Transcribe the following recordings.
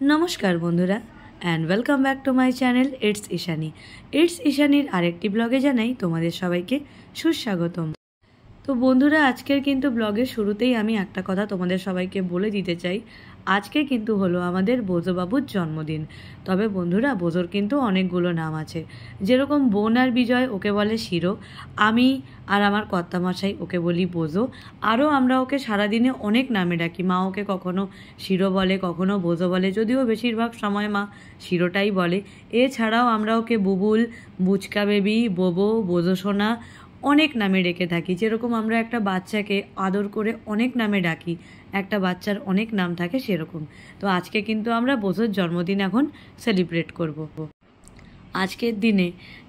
নমস্কার বন্ধুরা and welcome back to my channel it's ঈশানীর আরেকটি ব্লগে জানাই তোমাদের সবাইকে সুস্বাগতম। তো বন্ধুরা, আজকের কিন্তু ব্লগের শুরুতেই আমি একটা কথা তোমাদের সবাইকে বলে দিতে চাই। আজকে কিন্তু হলো আমাদের বোজোবাবুর জন্মদিন। তবে বন্ধুরা, বোজোর কিন্তু অনেকগুলো নাম আছে। যেরকম বোন আর বিজয় ওকে বলে শিরো, আমি আর আমার কর্তামশাই ওকে বলি বোজো। আরও আমরা ওকে সারাদিনে অনেক নামে ডাকি। মা ওকে কখনো শিরো বলে, কখনো বোজো বলে, যদিও বেশিরভাগ সময় মা শিরোটাই বলে। এছাড়াও আমরা ওকে বুবুল, বুচকা বেবি, বোবো, বোজো সোনা অনেক নামে ডেকে থাকি। যেরকম আমরা একটা বাচ্চাকে আদর করে অনেক নামে ডাকি, একটা বাচ্চার অনেক নাম থাকে সেরকম। তো আজকে কিন্তু আমরা বোজোর জন্মদিন এখন সেলিব্রেট করব। আজকের দিনে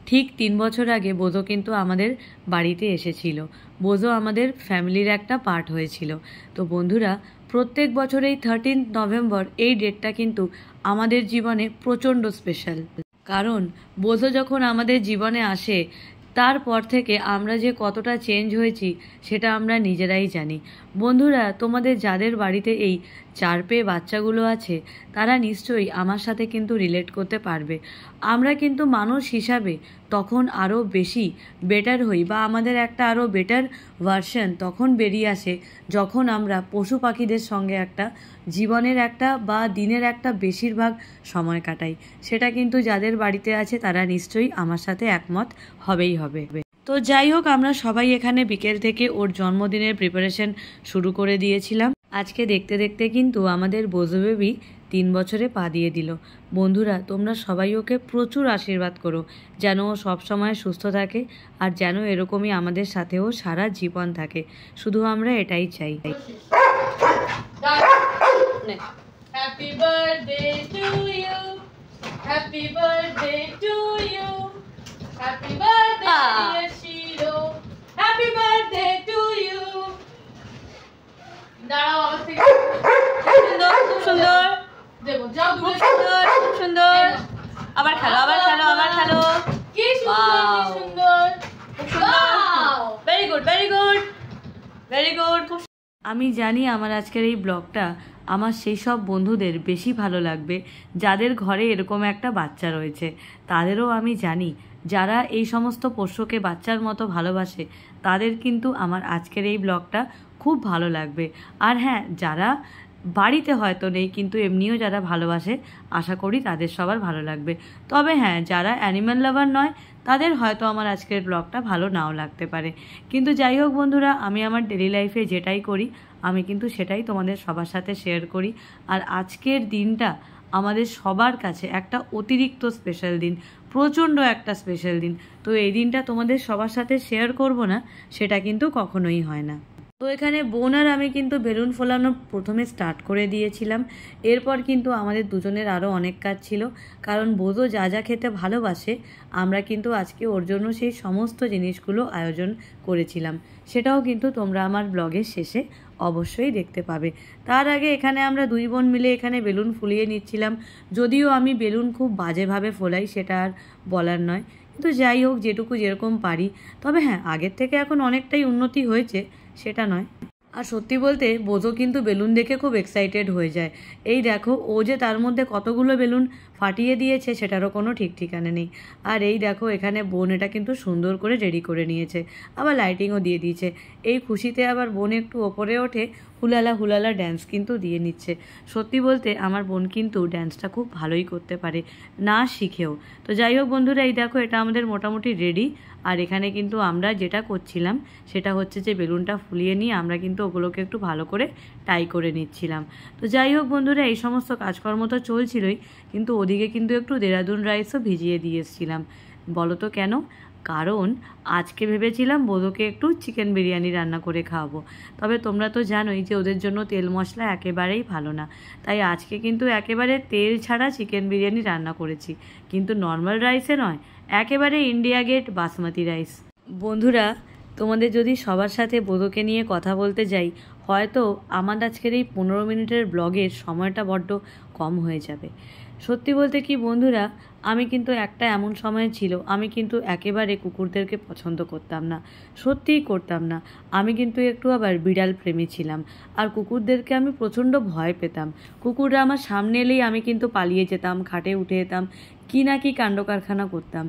ঠিক 3 বছর আগে বোজো কিন্তু আমাদের বাড়িতে এসেছিল। বোজো আমাদের ফ্যামিলির একটা পার্ট হয়েছিল। তো বন্ধুরা, প্রত্যেক বছর এই 13 নভেম্বর এই ডেটটা কিন্তু আমাদের জীবনে প্রচণ্ড স্পেশাল। কারণ বোজো যখন আমাদের জীবনে আসে তারপর থেকে আমরা যে কতটা চেঞ্জ হয়েছি সেটা আমরা নিজেরাই জানি। বন্ধুরা, তোমাদের যাদের বাড়িতে এই 4 পেয়ে বাচ্চাগুলো আছে তারা নিশ্চয়ই আমার সাথে কিন্তু রিলেট করতে পারবে। আমরা কিন্তু মানুষ হিসাবে তখন আরও বেশি বেটার হই, বা আমাদের একটা আরও বেটার ভার্সন তখন বেরিয়ে আসে যখন আমরা পশু পাখিদের সঙ্গে একটা জীবনের একটা বা দিনের একটা বেশিরভাগ সময় কাটাই। সেটা কিন্তু যাদের বাড়িতে আছে তারা নিশ্চয়ই আমার সাথে একমত হবেই হবে। তো যাই হোক, আমরা সবাই এখানে বিকেল থেকে ওর জন্মদিনের প্রিপারেশন শুরু করে দিয়েছিলাম। আজকে দেখতে দেখতে কিন্তু আমাদের বোজো বেবি 3 বছরে পা দিয়ে দিল। বন্ধুরা, তোমরা সবাই ওকে প্রচুর আশীর্বাদ করো যেন ও সবসময় সুস্থ থাকে আর যেন এরকমই আমাদের সাথেও সারা জীবন থাকে। শুধু আমরা এটাই চাই। Happy birthday to you. Happy birthday to you. Happy birthday dear Shiro. Happy birthday to you. দাঁড়াও, আমার থেকে সুন্দর খুব সুন্দর দেবো। যাও, খুব সুন্দর খুব সুন্দর। আবার খেলো, আবার খেলো, আবার খেলো। কি সুন্দর, কি সুন্দর, খুব সুন্দর। Very good, very good, very good. আমি জানি আমার আজকের এই ব্লগটা আমার সেই সব বন্ধুদের বেশি ভালো লাগবে যাদের ঘরে এরকম একটা বাচ্চা রয়েছে। তাদেরও আমি জানি যারা এই সমস্ত পোষ্যকে বাচ্চার মতো ভালোবাসে তাদের কিন্তু আমার আজকের এই ব্লগটা খুব ভালো লাগবে। আর হ্যাঁ, যারা বাড়িতে হয়তো নেই কিন্তু এমনিও যারা ভালোবাসে, আশা করি তাদের সবার ভালো লাগবে। তবে হ্যাঁ, যারা অ্যানিম্যাল লাভার নয় তাদের হয়তো আমার আজকের ব্লগটা ভালো নাও লাগতে পারে। কিন্তু যাই হোক বন্ধুরা, আমি আমার ডেলি লাইফে যেটাই করি আমি কিন্তু সেটাই তোমাদের সবার সাথে শেয়ার করি। আর আজকের দিনটা আমাদের সবার কাছে একটা অতিরিক্ত স্পেশাল দিন, প্রচণ্ড একটা স্পেশাল দিন। তো এই দিনটা তোমাদের সবার সাথে শেয়ার করব না সেটা কিন্তু কখনোই হয় না। তো এখানে বোন আর আমি কিন্তু বেলুন ফোলানো প্রথমে স্টার্ট করে দিয়েছিলাম। এরপর কিন্তু আমাদের দুজনের আরও অনেক কাজ ছিল, কারণ বোজো যা যা খেতে ভালোবাসে আমরা কিন্তু আজকে ওর জন্য সেই সমস্ত জিনিসগুলো আয়োজন করেছিলাম। সেটাও কিন্তু তোমরা আমার ব্লগের শেষে অবশ্যই দেখতে পাবে। তার আগে এখানে আমরা 2 বোন মিলে এখানে বেলুন ফুলিয়ে নিচ্ছিলাম। যদিও আমি বেলুন খুব বাজেভাবে ফোলাই, সেটা আর বলার নয়, কিন্তু যাই হোক যেটুকু যেরকম পারি। তবে হ্যাঁ, আগের থেকে এখন অনেকটাই উন্নতি হয়েছে, সেটা নয়। আর সত্যি বলতে বোজো কিন্তু বেলুন দেখে খুব এক্সাইটেড হয়ে যায়। এই দেখো, ও যে তার মধ্যে কতগুলো বেলুন ফাটিয়ে দিয়েছে সেটারও কোনো ঠিক ঠিকানা নেই। আর এই দেখো, এখানে বোন এটা কিন্তু সুন্দর করে রেডি করে নিয়েছে, আবার লাইটিংও দিয়ে দিয়েছে। এই খুশিতে আবার বোন একটু ওপরে ওঠে হুলালা হুলালা ড্যান্স কিন্তু দিয়ে নিচ্ছে। সত্যি বলতে আমার বোন কিন্তু ড্যান্সটা খুব ভালোই করতে পারে, না শিখেও। তো যাই হোক বন্ধুরা, এই দেখো এটা আমাদের মোটামুটি রেডি। আর এখানে কিন্তু আমরা যেটা করছিলাম সেটা হচ্ছে যে বেলুনটা ফুলিয়ে নিয়ে আমরা কিন্তু ওগুলোকে একটু ভালো করে টাই করে নিচ্ছিলাম। তো যাই হোক বন্ধুরা, এই সমস্ত কাজকর্ম তো চলছিলই, কিন্তু ওদিকে কিন্তু একটু দেরাদুন রাইসও ভিজিয়ে দিয়ে এসেছিলাম। বলো তো কেন? কারণ আজকে ভেবেছিলাম বোধোকে একটু চিকেন বিরিয়ানি রান্না করে খাওয়াবো। তবে তোমরা তো জানোই যে ওদের জন্য তেল মশলা একেবারেই ভালো না, তাই আজকে কিন্তু একেবারে তেল ছাড়া চিকেন বিরিয়ানি রান্না করেছি। কিন্তু নর্মাল রাইসে নয়, একেবারে ইন্ডিয়া গেট বাসমতি রাইস। বন্ধুরা, তোমাদের যদি সবার সাথে বোধোকে নিয়ে কথা বলতে যাই হয়তো আমার আজকের এই 15 মিনিটের ব্লগের সময়টা বড্ড কম হয়ে যাবে। সত্যি বলতে কি বন্ধুরা, আমি কিন্তু একটা এমন সময় ছিল আমি কিন্তু একেবারে কুকুরদেরকে পছন্দ করতাম না, সত্যিই করতাম না। আমি কিন্তু একটু আবার বিড়াল প্রেমী ছিলাম, আর কুকুরদেরকে আমি প্রচণ্ড ভয় পেতাম। কুকুররা আমার সামনে এলেই আমি কিন্তু পালিয়ে যেতাম, খাটে উঠে যেতাম, কি না কি কাণ্ড কারখানা করতাম।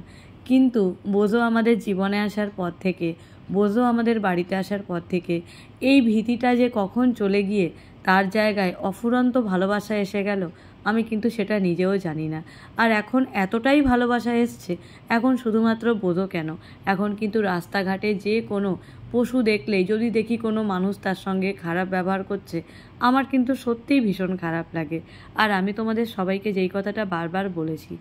কিন্তু বোঝো আমাদের জীবনে আসার পর থেকে, বোঝো আমাদের বাড়িতে আসার পর থেকে এই ভীতিটা যে কখন চলে গিয়ে তার জায়গায় অফুরন্ত ভালোবাসা এসে গেল, আমি কিন্তু সেটা নিজেও জানি না। আর এখন এতটাই ভালোবাসা এসছে, এখন শুধুমাত্র বোঝো কেন, এখন কিন্তু রাস্তাঘাটে যে কোনো পশু দেখলেই যদি দেখি কোনো মানুষ তার সঙ্গে খারাপ ব্যবহার করছে, আমার কিন্তু সত্যিই ভীষণ খারাপ লাগে। আর আমি তোমাদের সবাইকে যেই কথাটা বারবার বলেছি,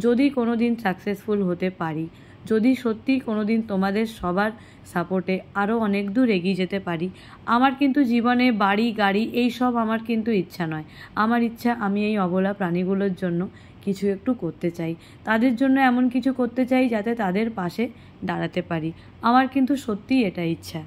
যদি কোনো দিন সাকসেসফুল হতে পারি, যদি সত্যি কোনো দিন তোমাদের সবার সাপোর্টে আরও অনেক দূর এগিয়ে যেতে পারি, আমার কিন্তু জীবনে বাড়ি গাড়ি এই সব আমার কিন্তু ইচ্ছা নয়। আমার ইচ্ছা আমি এই অবলা প্রাণীগুলোর জন্য কিছু একটু করতে চাই, তাদের জন্য এমন কিছু করতে চাই যাতে তাদের পাশে দাঁড়াতে পারি। আমার কিন্তু সত্যিই এটা ইচ্ছা।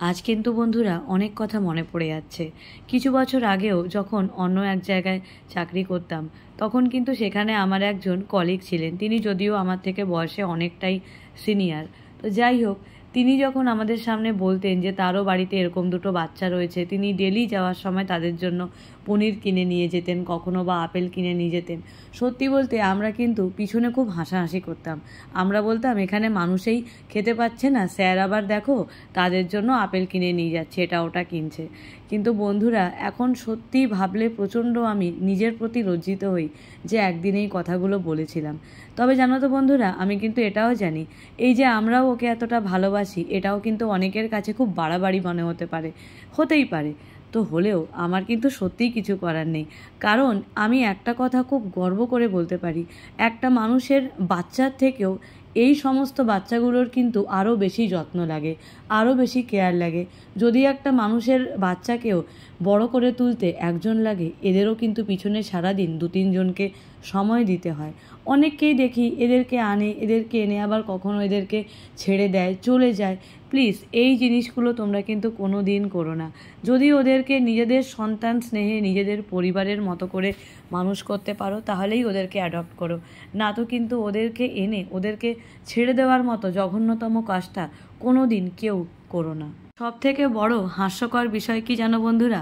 আজ কিন্তু বন্ধুরা অনেক কথা মনে পড়ে যাচ্ছে। কিছু বছর আগেও যখন অন্য এক জায়গায় চাকরি করতাম, তখন কিন্তু সেখানে আমার একজন কলিগ ছিলেন। তিনি যদিও আমার থেকে বয়সে অনেকটাই সিনিয়র, তো যাই হোক, তিনি যখন আমাদের সামনে বলতেন যে তারও বাড়িতে এরকম দুটো বাচ্চা রয়েছে, তিনি ডেলি যাওয়ার সময় তাদের জন্য পনির কিনে নিয়ে যেতেন, কখনো বা আপেল কিনে নিয়ে যেতেন। সত্যি বলতে আমরা কিন্তু পিছনে খুব হাসাহাসি করতাম। আমরা বলতাম এখানে মানুষেই খেতে পাচ্ছে না, স্যার আবার দেখো তাদের জন্য আপেল কিনে নিয়ে যাচ্ছে, এটা ওটা কিনছে। কিন্তু বন্ধুরা, এখন সত্যি ভাবলে প্রচণ্ড আমি নিজের প্রতি লজ্জিত হই যে একদিন এই কথাগুলো বলেছিলাম। তবে জানো তো বন্ধুরা, আমি কিন্তু এটাও জানি, এই যে আমরাও ওকে এতটা ভালোবাসি, এটাও কিন্তু অনেকের কাছে খুব বাড়াবাড়ি মনে হতে পারে, হতেই পারে। তো হলেও আমার কিন্তু সত্যিই কিছু করার নেই, কারণ আমি একটা কথা খুব গর্ব করে বলতে পারি, একটা মানুষের বাচ্চার থেকেও এই সমস্ত বাচ্চাগুলোর কিন্তু আরও বেশি যত্ন লাগে, আরও বেশি কেয়ার লাগে। যদি একটা মানুষের বাচ্চাকেও বড় করে তুলতে একজন লাগে, এদেরও কিন্তু পিছনে সারাদিন 2-3 জনকে সময় দিতে হয়। অনেককেই দেখি এদেরকে আনে, এদেরকে এনে আবার কখনো এদেরকে ছেড়ে দেয়, চলে যায়। প্লিজ এই জিনিসগুলো তোমরা কিন্তু কোনো দিন করো না। যদি ওদেরকে নিজেদের সন্তান স্নেহে নিজেদের পরিবারের মতো করে মানুষ করতে পারো, তাহলেই ওদেরকে অ্যাডপ্ট করো, না তো কিন্তু ওদেরকে এনে ওদেরকে ছেড়ে দেওয়ার মতো জঘন্যতম কাজটা কোনো দিন কেউ করো না। সব থেকে বড় হাস্যকর বিষয় কি জানো বন্ধুরা,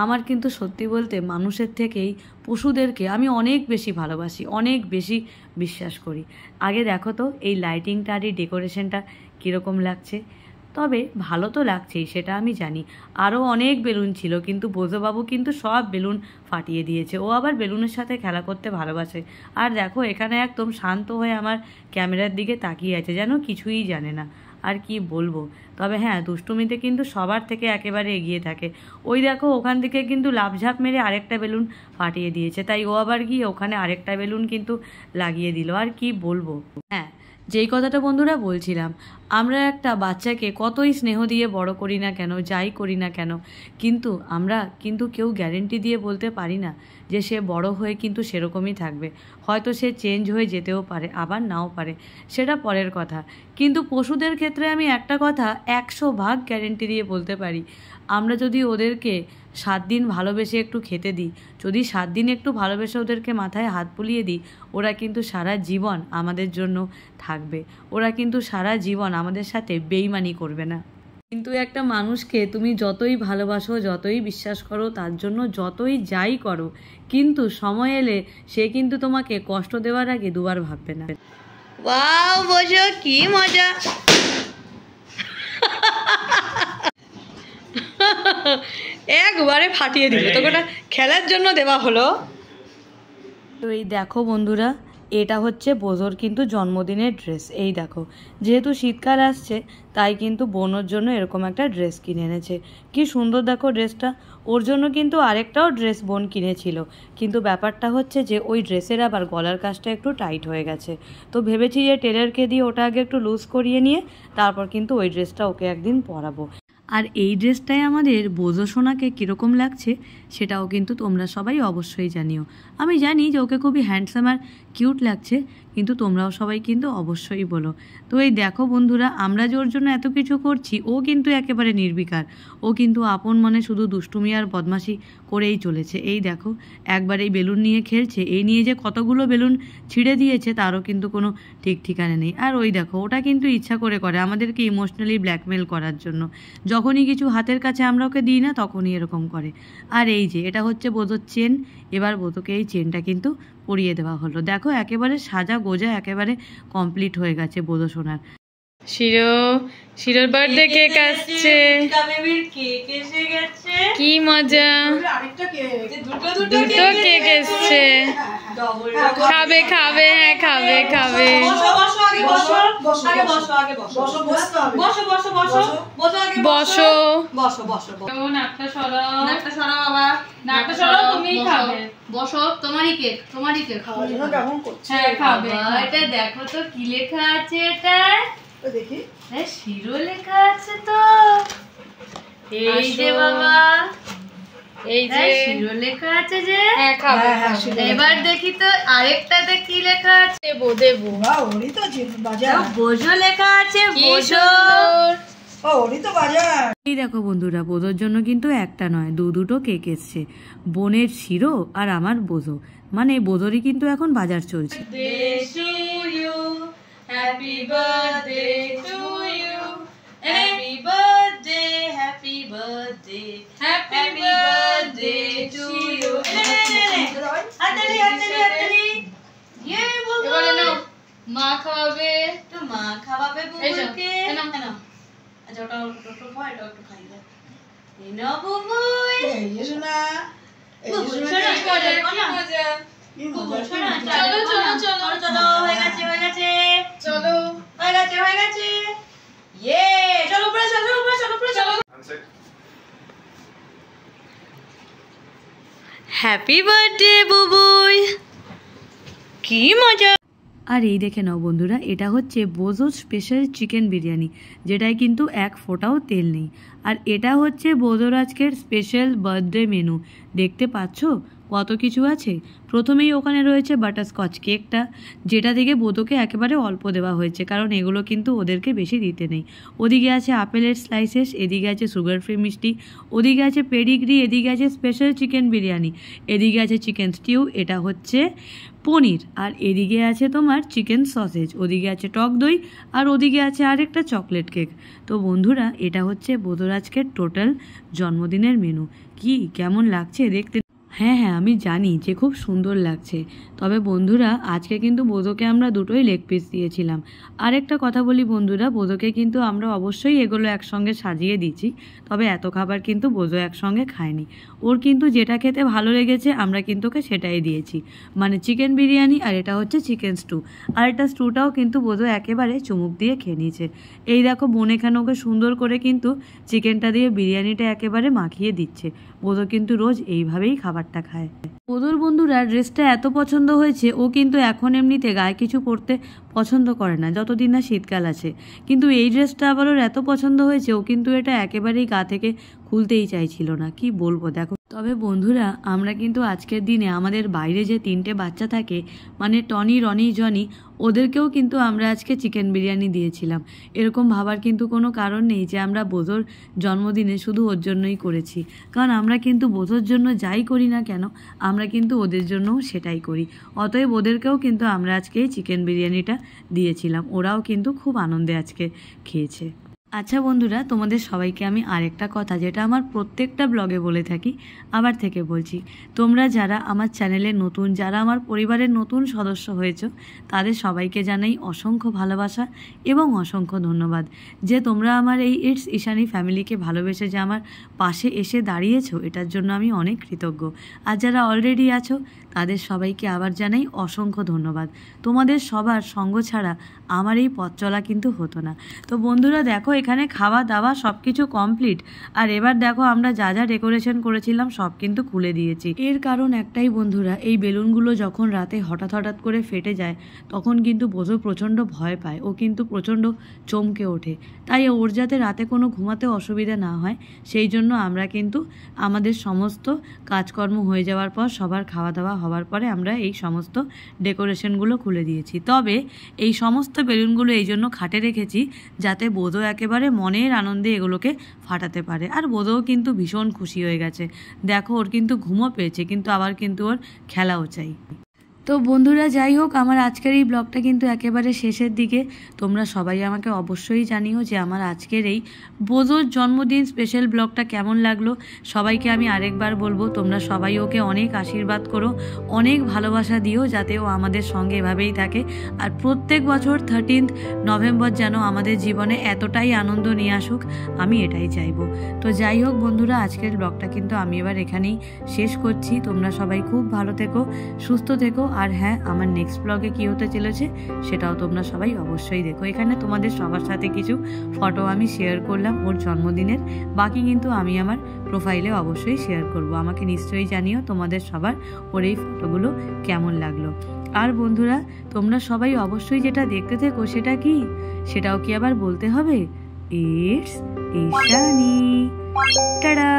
আমার কিন্তু সত্যি বলতে মানুষের থেকেই পশুদেরকে আমি অনেক বেশি ভালোবাসি, অনেক বেশি বিশ্বাস করি। আগে দেখো তো এই লাইটিংটা আর এই ডেকোরেশনটা কীরকম লাগছে। তবে ভালো তো লাগছেই, সেটা আমি জানি। আরও অনেক বেলুন ছিল, কিন্তু বোঝোবাবু কিন্তু সব বেলুন ফাটিয়ে দিয়েছে। ও আবার বেলুনের সাথে খেলা করতে ভালোবাসে। আর দেখো এখানে একদম শান্ত হয়ে আমার ক্যামেরার দিকে তাকিয়ে আছে, যেন কিছুই জানে না। আর কি বলবো, তবে হ্যাঁ, দুষ্টুমিতে কিন্তু সবার থেকে একেবারে এগিয়ে থাকে। ওই দেখো ওখান থেকে কিন্তু লাফঝাপ মেরে আরেকটা বেলুন ফাটিয়ে দিয়েছে, তাই ও আবার গিয়ে ওখানে আরেকটা বেলুন কিন্তু লাগিয়ে দিল। আর কি বলবো। হ্যাঁ, যেই কথাটা বন্ধুরা বলছিলাম, আমরা একটা বাচ্চাকে কতই স্নেহ দিয়ে বড় করি না কেন, যাই করি না কেন, কিন্তু আমরা কিন্তু কেউ গ্যারেন্টি দিয়ে বলতে পারি না যে সে বড় হয়ে কিন্তু সেরকমই থাকবে। হয়তো সে চেঞ্জ হয়ে যেতেও পারে, আবার নাও পারে, সেটা পরের কথা। কিন্তু পশুদের ক্ষেত্রে আমি একটা কথা 100% গ্যারেন্টি দিয়ে বলতে পারি, আমরা যদি ওদেরকে 7 দিন ভালোবেসে একটু খেতে দিই, যদি 7 দিন একটু ভালোবেসে ওদেরকে মাথায় হাত বুলিয়ে দিই, ওরা কিন্তু সারা জীবন আমাদের জন্য থাকবে, ওরা কিন্তু সারা জীবন আমাদের সাথে বেইমানি করবে না। কিন্তু একটা মানুষকে তুমি যতই ভালোবাসো, যতই বিশ্বাস করো, তার জন্য যতই যাই করো, কিন্তু সময় এলে সে কিন্তু তোমাকে কষ্ট দেওয়ার আগে দুবার ভাববে না। ওয়াও, বোঝো কি মজা। একবারে ফাটিয়ে দিল, তোকে ওটা খেলার জন্য দেওয়া হলো। তো এই দেখো বন্ধুরা, এটা হচ্ছে বোঝোর কিন্তু জন্মদিনের ড্রেস। এই দেখো, যেহেতু শীতকাল আসছে তাই কিন্তু বোনের জন্য এরকম একটা ড্রেস কিনে এনেছে। কি সুন্দর দেখো ড্রেসটা। ওর জন্য কিন্তু আরেকটাও ড্রেস বোন কিনেছিল, কিন্তু ব্যাপারটা হচ্ছে যে ওই ড্রেসের আবার গলার কাজটা একটু টাইট হয়ে গেছে। তো ভেবেছি যে টেলারকে দিয়ে ওটা আগে একটু লুজ করিয়ে নিয়ে তারপর কিন্তু ওই ড্রেসটা ওকে একদিন পরাবো। আর এই ড্রেসটাই আমাদের বোঝো সোনাকে কীরকম লাগছে সেটাও কিন্তু তোমরা সবাই অবশ্যই জানিও। আমি জানি যে ওকে খুবই হ্যান্ডসাম আর কিউট লাগছে, কিন্তু তোমরাও সবাই কিন্তু অবশ্যই বলো। তো এই দেখো বন্ধুরা, আমরা যে ওর জন্য এত কিছু করছি, ও কিন্তু একেবারে নির্বিকার। ও কিন্তু আপন মনে শুধু দুষ্টুমি আর বদমাশি করেই চলেছে। এই দেখো, একবার এই বেলুন নিয়ে খেলছে, এই নিয়ে যে কতগুলো বেলুন ছিঁড়ে দিয়েছে তারও কিন্তু কোনো ঠিক ঠিকানা নেই। আর ওই দেখো, ওটা কিন্তু ইচ্ছা করে করে আমাদেরকে ইমোশনালি ব্ল্যাকমেল করার জন্য। যখনই কিছু হাতের কাছে আমরা ওকে দিই না, তখনই এরকম করে। আর এই যে এটা হচ্ছে বোধোর চেন, এবার বোধোকে এই চেনটা কিন্তু পরিয়ে দেওয়া হলো। দেখো একেবারে সাজা গোজা একেবারে কমপ্লিট হয়ে গেছে বোধো সোনার। শিরোর বার্থডে কেক আসছে, কি মজা, দুটো কেক এসছে। খাবে খাবে, হ্যাঁ খাবে খাবে। বসো, নাকটা সরাও, নাকটা সরাও বাবা, নাকটা সরাও, তুমিই খাবে। বসো, তোমারই কেক, তোমারই কেক। খাওয়ার জন্য কেমন করছে? হ্যাঁ খাবে। এটা দেখো তো কি লেখা আছে, এটা দেখি। হ্যাঁ শিরো লেখা আছে তো, এই যে বাবা, এই যে শিরো লেখা আছে যে। হ্যাঁ খাবে। এবার দেখি তো আরেকটাতে কি লেখা আছে, বোদেবু। বাহ, ওরই তো বাজার। বোঝো লেখা আছে, বোঝো। এই দেখো বন্ধুরা, বোধোর জন্য কিন্তু একটা নয়, দুটো কেক এসছে। বোনের শিরো আর আমার বোধো, মানে বোধোরই কিন্তু এখন বাজার চলছে। Happy birthday to you, happy birthday, happy birthday, happy birthday to you. Atali, atali, atali. Ye bolo. Ebare naও, মা খাওয়াবে, তো মা খাওয়াবে বুবুকে। নাও নাও, আচ্ছা ওটা একটু খাও, এটা একটু খাই দাও। এই নাও বুবু, এই যে শোনা, এই যে শোনা, কি মজা, কি মজা। চলো চলো চলো চলো, হয়ে গেছে হয়ে গেছে, চলো হয়ে গেছে হয়ে গেছে। ইয়ে, চলো উপরে চলো, উপরে চলো, উপরে চলো। হ্যাপি বার্থডে বুবুই, কি মজা। আর এই দেখে নাও বন্ধুরা, এটা হচ্ছে বোধোর স্পেশাল চিকেন বিরিয়ানি, যেটায় কিন্তু এক ফোঁটাও তেল নেই। আর এটা হচ্ছে বোধোর আজকের স্পেশাল বার্থডে মেনু। দেখতে পাচ্ছ কত কিছু আছে। প্রথমেই ওখানে রয়েছে বাটারস্কচ কেকটা, যেটা থেকে বোধোকে একেবারে অল্প দেওয়া হয়েছে, কারণ এগুলো কিন্তু ওদেরকে বেশি দিতে নেই। ওদিকে আছে আপেলের স্লাইসেস, এদিকে আছে সুগার ফ্রি মিষ্টি, ওদিকে আছে পেডিগ্রি, এদিকে আছে স্পেশাল চিকেন বিরিয়ানি, এদিকে আছে চিকেন স্টিউ, এটা হচ্ছে পনির, আর এদিকে আছে তোমার চিকেন সসেজ, ওদিকে আছে টক দই, আর ওদিকে আছে আরেকটা চকলেট কেক। তো বন্ধুরা, এটা হচ্ছে বোধোর আজকের টোটাল জন্মদিনের মেনু। কি কেমন লাগছে দেখতে? হ্যাঁ হ্যাঁ, আমি জানি যে খুব সুন্দর লাগছে। তবে বন্ধুরা, আজকে কিন্তু বোধোকে আমরা দুটোই লেগ পিস দিয়েছিলাম। আরেকটা কথা বলি বন্ধুরা, বোধোকে কিন্তু আমরা অবশ্যই এগুলো একসঙ্গে সাজিয়ে দিচ্ছি, তবে এত খাবার কিন্তু বোধো একসঙ্গে খায়নি। ওর কিন্তু যেটা খেতে ভালো লেগেছে আমরা কিন্তু ওকে সেটাই দিয়েছি, মানে চিকেন বিরিয়ানি, আর এটা হচ্ছে চিকেন স্টু। আর এটা স্টুটাও কিন্তু বোধো একেবারে চুমুক দিয়ে খেয়ে নিয়েছে। এই দেখো, বোন এখানে ওকে সুন্দর করে কিন্তু চিকেনটা দিয়ে বিরিয়ানিটা একেবারে মাখিয়ে দিচ্ছে। বোধো কিন্তু রোজ এইভাবেই খাবারটা খায়। বোধোর বন্ধুরা ড্রেসটা এত পছন্দ হয়েছে, ও কিন্তু এখন এমনিতে গায়ে কিছু পরতে পছন্দ করে না যতদিন না শীতকাল আছে, কিন্তু এই ড্রেসটা আবার ওর এত পছন্দ হয়েছে, ও কিন্তু এটা একেবারেই গা থেকে খুলতেই চাইছিল না। কি বলবো দেখো। তবে বন্ধুরা, আমরা কিন্তু আজকের দিনে আমাদের বাইরে যে 3টে বাচ্চা থাকে, মানে টনি, রনি, জনি, ওদেরকেও কিন্তু আমরা আজকে চিকেন বিরিয়ানি দিয়েছিলাম। এরকম ভাবার কিন্তু কোনো কারণ নেই যে আমরা বোধোর জন্মদিনে শুধু ওর জন্যই করেছি, কারণ আমরা কিন্তু বোধোর জন্য যাই করি না কেন, আমরা কিন্তু ওদের জন্যও সেটাই করি। অতএব ওদেরকেও কিন্তু আমরা আজকে এই চিকেন বিরিয়ানিটা দিয়েছিলাম, ওরাও কিন্তু খুব আনন্দে আজকে খেয়েছে। আচ্ছা বন্ধুরা, তোমাদের সবাইকে আমি আরেকটা কথা, যেটা আমার প্রত্যেকটা ব্লগে বলে থাকি, আবার থেকে বলছি, তোমরা যারা আমার চ্যানেলে নতুন, যারা আমার পরিবারের নতুন সদস্য হয়েছো, তাদের সবাইকে জানাই অসংখ্য ভালোবাসা এবং অসংখ্য ধন্যবাদ যে তোমরা আমার এই ইটস ঈশানী ফ্যামিলিকে ভালোবেসে যে আমার পাশে এসে দাঁড়িয়েছো, এটার জন্য আমি অনেক কৃতজ্ঞ। আর যারা অলরেডি আছো তাদের সবাইকে আবার জানাই অসংখ্য ধন্যবাদ। তোমাদের সবার সঙ্গ ছাড়া আমার এই পথ চলা কিন্তু হতো না। তো বন্ধুরা দেখো, এখানে খাওয়া দাওয়া সব কিছু কমপ্লিট। আর এবার দেখো, আমরা যা যা ডেকোরেশন করেছিলাম সব কিন্তু খুলে দিয়েছি। এর কারণ একটাই বন্ধুরা, এই বেলুনগুলো যখন রাতে হঠাৎ হঠাৎ করে ফেটে যায়, তখন কিন্তু বোধো প্রচণ্ড ভয় পায়, ও কিন্তু প্রচণ্ড চমকে ওঠে। তাই ওর যাতে রাতে কোনো ঘুমাতে অসুবিধা না হয়, সেই জন্য আমরা কিন্তু আমাদের সমস্ত কাজকর্ম হয়ে যাওয়ার পর, সবার খাওয়া দাওয়া হওয়ার পরে আমরা এই সমস্ত ডেকোরেশনগুলো খুলে দিয়েছি। তবে এই সমস্ত বেলুনগুলো এই জন্য খাটে রেখেছি যাতে বোধও একেবারে মনের আনন্দে এগুলোকে ফাটাতে পারে। আর বোধও কিন্তু ভীষণ খুশি হয়ে গেছে, দেখো ওর কিন্তু ঘুমও পেয়েছে, কিন্তু আবার কিন্তু ওর খেলাও চাই। তো বন্ধুরা যাই হোক, আমার আজকের এই ব্লগটা কিন্তু একেবারে শেষের দিকে। তোমরা সবাই আমাকে অবশ্যই জানিও যে আমার আজকের এই বোধোর জন্মদিন স্পেশাল ব্লগটা কেমন লাগলো। সবাইকে আমি আরেকবার বলবো, তোমরা সবাই ওকে অনেক আশীর্বাদ করো, অনেক ভালোবাসা দিও যাতে ও আমাদের সঙ্গে এভাবেই থাকে। আর প্রত্যেক বছর 13 নভেম্বর যেন আমাদের জীবনে এতটাই আনন্দ নিয়ে আসুক, আমি এটাই চাইবো। তো যাই হোক বন্ধুরা, আজকের ব্লগটা কিন্তু আমি এবার এখানেই শেষ করছি। তোমরা সবাই খুব ভালো থেকো, সুস্থ থেকো। আর হ্যাঁ, আমার নেক্সট ব্লগে কী হতে চলেছে সেটাও তোমরা সবাই অবশ্যই দেখো। এখানে তোমাদের সবার সাথে কিছু ফটো আমি শেয়ার করলাম ওর জন্মদিনের, বাকি কিন্তু আমি আমার প্রোফাইলে অবশ্যই শেয়ার করব। আমাকে নিশ্চয়ই জানিও তোমাদের সবার ওর এই ফটোগুলো কেমন লাগলো। আর বন্ধুরা, তোমরা সবাই অবশ্যই যেটা দেখতে থেকো সেটা কি, সেটাও কি আবার বলতে হবে? ইটস ঈশানী। টাটা।